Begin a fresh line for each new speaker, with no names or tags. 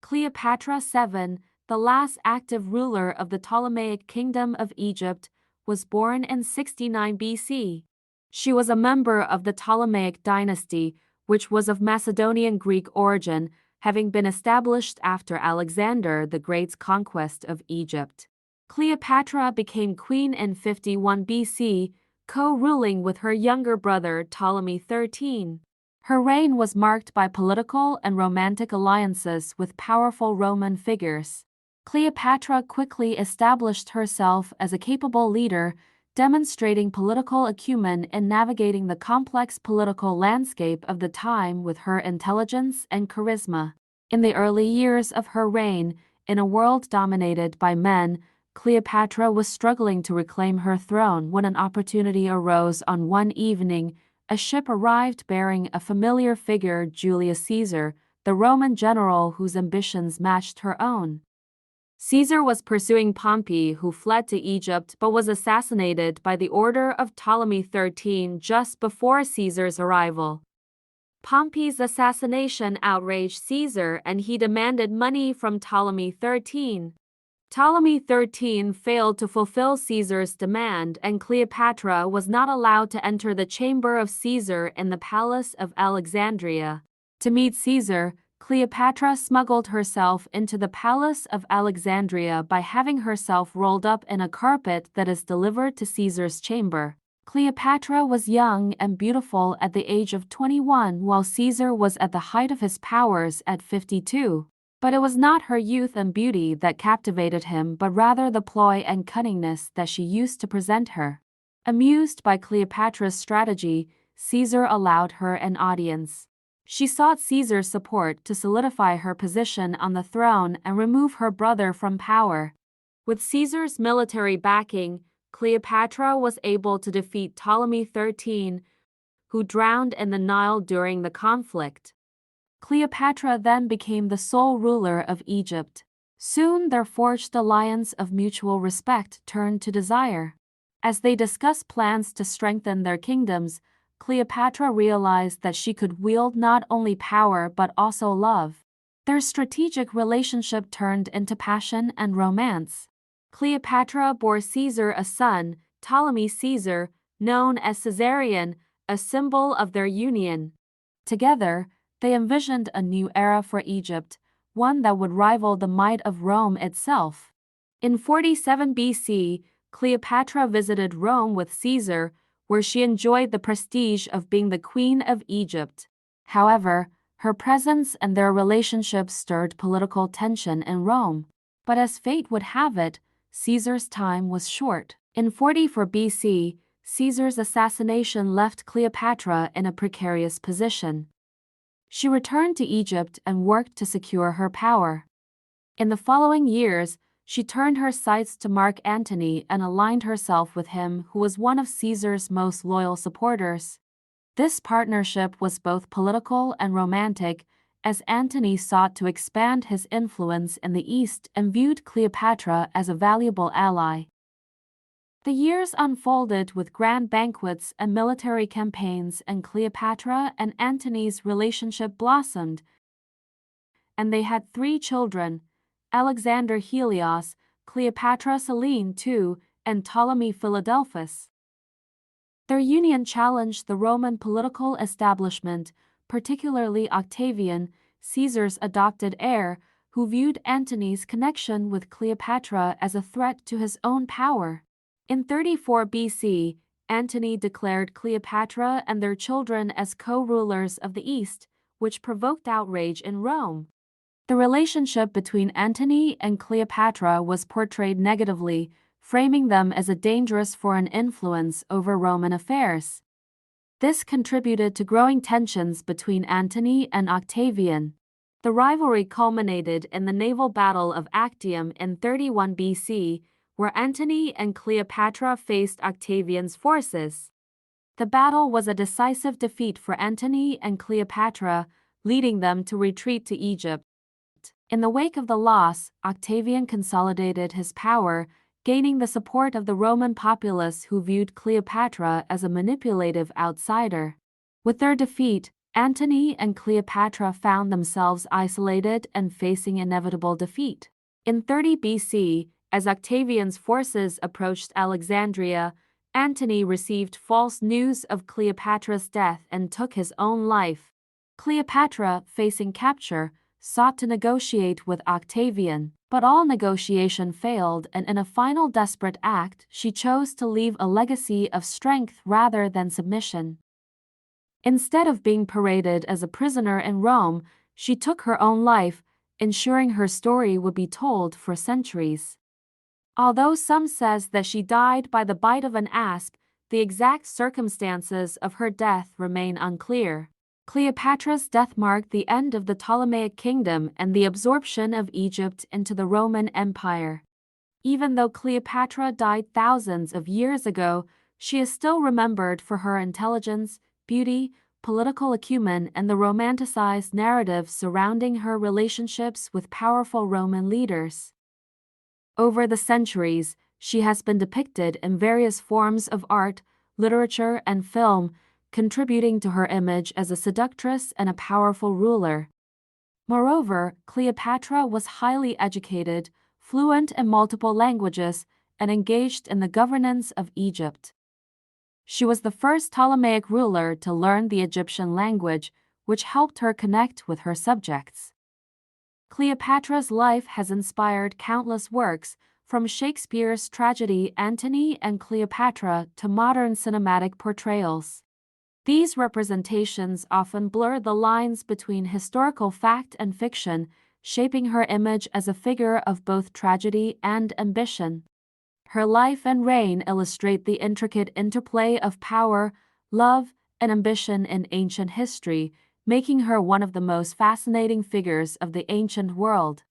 Cleopatra VII, the last active ruler of the Ptolemaic Kingdom of Egypt, was born in 69 BC. She was a member of the Ptolemaic dynasty, which was of Macedonian Greek origin, having been established after Alexander the Great's conquest of Egypt. Cleopatra became queen in 51 BC, co-ruling with her younger brother Ptolemy XIII. Her reign was marked by political and romantic alliances with powerful Roman figures. Cleopatra quickly established herself as a capable leader, demonstrating political acumen in navigating the complex political landscape of the time with her intelligence and charisma. In the early years of her reign, in a world dominated by men, Cleopatra was struggling to reclaim her throne when an opportunity arose. On one evening, a ship arrived bearing a familiar figure, Julius Caesar, the Roman general whose ambitions matched her own. Caesar was pursuing Pompey, who fled to Egypt but was assassinated by the order of Ptolemy XIII just before Caesar's arrival. Pompey's assassination outraged Caesar, and he demanded money from Ptolemy XIII. Ptolemy XIII failed to fulfill Caesar's demand, and Cleopatra was not allowed to enter the chamber of Caesar in the palace of Alexandria. To meet Caesar, Cleopatra smuggled herself into the palace of Alexandria by having herself rolled up in a carpet that is delivered to Caesar's chamber. Cleopatra was young and beautiful at the age of 21, while Caesar was at the height of his powers at 52. But it was not her youth and beauty that captivated him, but rather the ploy and cunningness that she used to present her. Amused by Cleopatra's strategy, Caesar allowed her an audience. She sought Caesar's support to solidify her position on the throne and remove her brother from power. With Caesar's military backing, Cleopatra was able to defeat Ptolemy XIII, who drowned in the Nile during the conflict. Cleopatra then became the sole ruler of Egypt. Soon their forged alliance of mutual respect turned to desire. As they discussed plans to strengthen their kingdoms, Cleopatra realized that she could wield not only power but also love. Their strategic relationship turned into passion and romance. Cleopatra bore Caesar a son, Ptolemy Caesar, known as Caesarion, a symbol of their union. Together, they envisioned a new era for Egypt, one that would rival the might of Rome itself. In 47 BC, Cleopatra visited Rome with Caesar, where she enjoyed the prestige of being the Queen of Egypt. However, her presence and their relationship stirred political tension in Rome. But as fate would have it, Caesar's time was short. In 44 BC, Caesar's assassination left Cleopatra in a precarious position. She returned to Egypt and worked to secure her power. In the following years, she turned her sights to Mark Antony and aligned herself with him, who was one of Caesar's most loyal supporters. This partnership was both political and romantic, as Antony sought to expand his influence in the East and viewed Cleopatra as a valuable ally. The years unfolded with grand banquets and military campaigns, and Cleopatra and Antony's relationship blossomed, and they had 3 children: Alexander Helios, Cleopatra Selene II, and Ptolemy Philadelphus. Their union challenged the Roman political establishment, particularly Octavian, Caesar's adopted heir, who viewed Antony's connection with Cleopatra as a threat to his own power. In 34 BC, Antony declared Cleopatra and their children as co-rulers of the East, which provoked outrage in Rome. The relationship between Antony and Cleopatra was portrayed negatively, framing them as a dangerous foreign influence over Roman affairs. This contributed to growing tensions between Antony and Octavian. The rivalry culminated in the naval battle of Actium in 31 BC, where Antony and Cleopatra faced Octavian's forces. The battle was a decisive defeat for Antony and Cleopatra, leading them to retreat to Egypt. In the wake of the loss, Octavian consolidated his power, gaining the support of the Roman populace, who viewed Cleopatra as a manipulative outsider. With their defeat, Antony and Cleopatra found themselves isolated and facing inevitable defeat. In 30 BC, as Octavian's forces approached Alexandria, Antony received false news of Cleopatra's death and took his own life. Cleopatra, facing capture, sought to negotiate with Octavian, but all negotiation failed, and in a final desperate act, she chose to leave a legacy of strength rather than submission. Instead of being paraded as a prisoner in Rome, she took her own life, ensuring her story would be told for centuries. Although some says that she died by the bite of an asp, the exact circumstances of her death remain unclear. Cleopatra's death marked the end of the Ptolemaic kingdom and the absorption of Egypt into the Roman Empire. Even though Cleopatra died thousands of years ago, she is still remembered for her intelligence, beauty, political acumen, and the romanticized narrative surrounding her relationships with powerful Roman leaders. Over the centuries, she has been depicted in various forms of art, literature, and film, contributing to her image as a seductress and a powerful ruler. Moreover, Cleopatra was highly educated, fluent in multiple languages, and engaged in the governance of Egypt. She was the first Ptolemaic ruler to learn the Egyptian language, which helped her connect with her subjects. Cleopatra's life has inspired countless works, from Shakespeare's tragedy Antony and Cleopatra to modern cinematic portrayals. These representations often blur the lines between historical fact and fiction, shaping her image as a figure of both tragedy and ambition. Her life and reign illustrate the intricate interplay of power, love, and ambition in ancient history, making her one of the most fascinating figures of the ancient world.